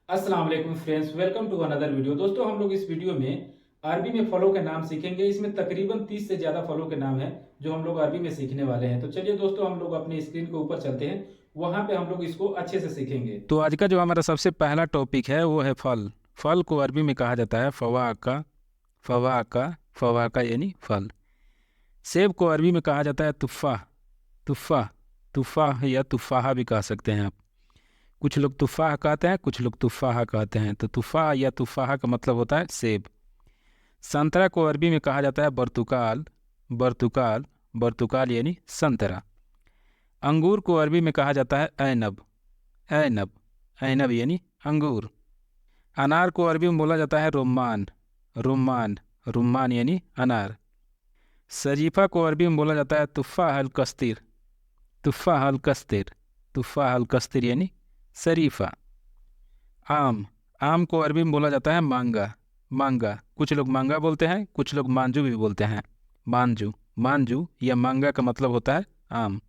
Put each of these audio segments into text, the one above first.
अस्सलाम वालेकुम friends, welcome to another video. दोस्तों, हम लोग इस वीडियो में अरबी में फलों के नाम सीखेंगे। इसमें तकरीबन 30 से ज़्यादा फलों के नाम हैं जो हम लोग अरबी में सीखने वाले हैं। तो चलिए दोस्तों, हम लोग अपनी स्क्रीन के ऊपर चलते हैं, वहाँ पे हम लोग इसको अच्छे से सीखेंगे। तो आज का जो हमारा सबसे पहला टॉपिक है वो है फल। फल को अरबी में कहा जाता है फवाका। फवाका फवाका यानी फल। सेब को अरबी में कहा जाता है तुफ़ा। तुफ़ा तुफ़ाह या तुफ़ाहा भी कह सकते हैं आप। कुछ लोग तुफ़ाह कहते हैं, कुछ लोग तुफ़ाहा कहते हैं। तो तुफ़ाह या तुफ़ाहा का मतलब होता है सेब। संतरा को अरबी में कहा जाता है बर्तुकाल। बर्तुकाल बर्तुकाल यानी संतरा। अंगूर को अरबी में कहा जाता है ऐनब। ऐनब ऐनब यानी अंगूर। अनार को अरबी में बोला जाता है रुम्मान। रुम्मान रुम्मान यानी अनार। शरीफा को अरबी में बोला जाता है तुफ़ाह अल कस्तीर। तुफ़ाह अल कस्तीर तुफ़ाह अल कस्तीर यानी शरीफा। आम आम को अरबी में बोला जाता है मांगा। मांगा कुछ लोग मांगा बोलते हैं, कुछ लोग मांजू भी बोलते हैं। मांजू मांजू या मांगा का मतलब होता है आम।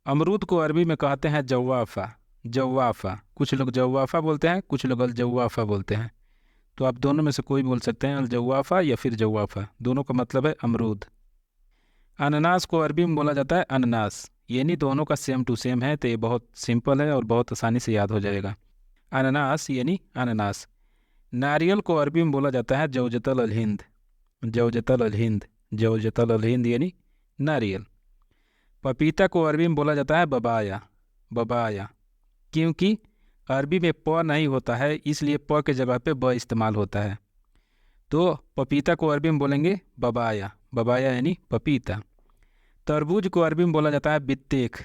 अमरूद को अरबी में कहते हैं जवाफ़ा। जवाफ़ा कुछ लोग जवाफ़ा बोलते हैं, कुछ लोग अल जवाफ़ा बोलते हैं। तो आप दोनों में से कोई बोल सकते हैं, अल जवाफ़ा या फिर जवाफ़ा, दोनों का मतलब है अमरूद। अनानास को अरबी में बोला जाता है अननास। यानी दोनों का सेम टू सेम है, तो ये बहुत सिंपल है और बहुत आसानी से याद हो जाएगा। अनानास यानी अनानास। नारियल को अरबी में बोला जाता है जौजतल अल हिंद। जौजतल अल हिंद जौजतल अल हिंद यानी नारियल। पपीता को अरबी में बोला जाता है बबाया। बबाया क्योंकि अरबी में प नहीं होता है, इसलिए प के जगह पे ब इस्तेमाल होता है। तो पपीता को अरबी में बोलेंगे बबाया। बबाया यानी पपीता। तरबूज को अरबी में बोला जाता है बित्तेख।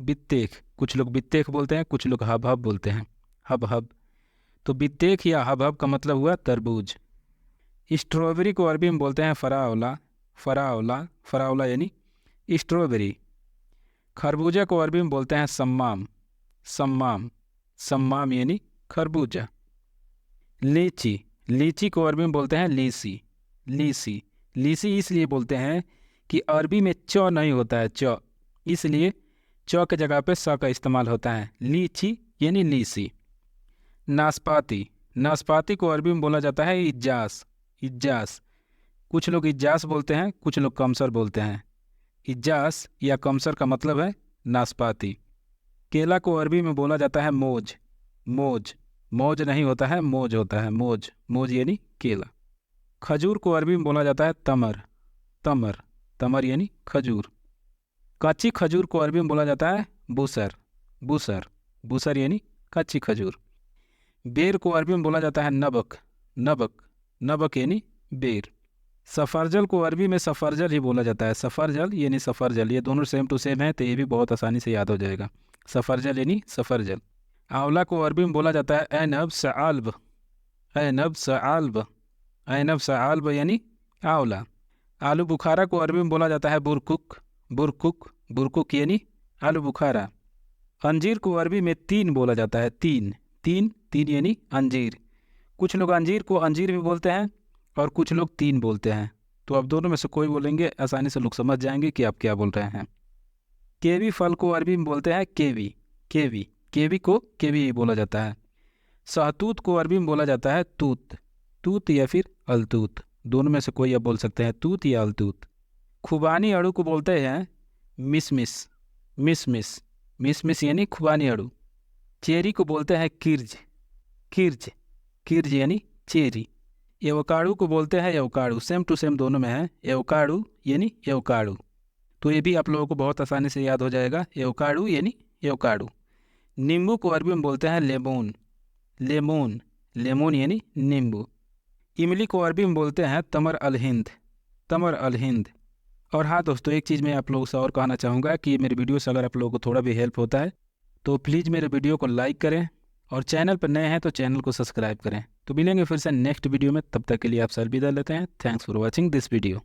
बित्तेख कुछ लोग बित्तेख बोलते हैं, कुछ लोग हब हब बोलते हैं। Hub hub. तो बित्तेख या हब हब का मतलब हुआ तरबूज। स्ट्रॉबेरी को अरबी में बोलते हैं फरावला। फरावला फरावला यानी स्ट्रॉबेरी। खरबूजा को अरबी में बोलते हैं सम्माम। सम्माम सम्माम यानी खरबूजा। लीची लीची को अरबी में बोलते हैं लीसी। लीसी लीसी इसलिए बोलते हैं कि अरबी में च नहीं होता है, च, इसलिए च के जगह पे स का इस्तेमाल होता है। लीची यानी लीसी। नाशपाती नाशपाती को अरबी में बोला जाता है इज्जास। इज्जास कुछ लोग इज्जास बोलते हैं, कुछ लोग कमसर बोलते हैं। इज्जास या कमसर का मतलब है नाशपाती। केला को अरबी में बोला जाता है मोज। मोज मौज नहीं होता है, मोज होता है। मोज मोज यानी केला। खजूर को अरबी में बोला जाता है तमर। तमर तमर यानी खजूर। कच्ची खजूर को अरबी में बोला जाता है बूसर। बूसर बूसर यानी कच्ची खजूर। बेर को अरबी में बोला जाता है नबक। नबक नबक यानी बेर। सफरजल को अरबी में सफरजल ही बोला जाता है। सफरजल यानी सफरजल, ये दोनों सेम टू सेम है, तो ये भी बहुत आसानी से याद हो जाएगा। सफरजल यानी सफरजल। आंवला को अरबी में बोला जाता है ऐनब सआल्ब। ऐनब सआल्ब ऐनब सआल्ब यानी आंवला। आलू बुखारा को अरबी में बोला जाता है बुरकुक। बुरकुक बुरकुक यानी आलू बुखारा। अंजीर को अरबी में तीन बोला जाता है। तीन तीन तीन यानी अंजीर। कुछ लोग अंजीर को अंजीर भी बोलते हैं और कुछ लोग तीन बोलते हैं। तो आप दोनों में से कोई बोलेंगे, आसानी से लोग समझ जाएंगे कि आप क्या बोल रहे हैं। केवी फल को अरबी में बोलते हैं केवी। केवी केवी को केवी ही बोला जाता है। सहतूत को अरबी में बोला जाता है तूत। तूत या फिर अलतूत, दोनों में से कोई आप बोल सकते हैं, तूत या अलतूत। खुबानी अड़ू को बोलते हैं मिसमिस। मिसमिस मिसमिस यानी खुबानी अड़ू। चेरी को बोलते हैं किर्ज। किर्ज किर्ज यानी चेरी। एवोकाडो को बोलते हैं एवोकाडो। सेम टू सेम दोनों में है, एवोकाडो यानी एवोकाडो। तो ये भी आप लोगों को बहुत आसानी से याद हो जाएगा, एवोकाडो यानी एवोकाडो। नींबू को अरबी में बोलते हैं लेमून। लेमून लेमून यानी नींबू। इमली को अरबी में बोलते हैं तमर अल हिंद। तमर अल हिंद। और हाँ दोस्तों, एक चीज़ मैं आप लोगों से और कहना चाहूँगा कि मेरे वीडियो से अगर आप लोगों को थोड़ा भी हेल्प होता है तो प्लीज़ मेरे वीडियो को लाइक करें, और चैनल पर नए हैं तो चैनल को सब्सक्राइब करें। तो मिलेंगे फिर से नेक्स्ट वीडियो में, तब तक के लिए आप सर विदा लेते हैं। Thanks for watching this video.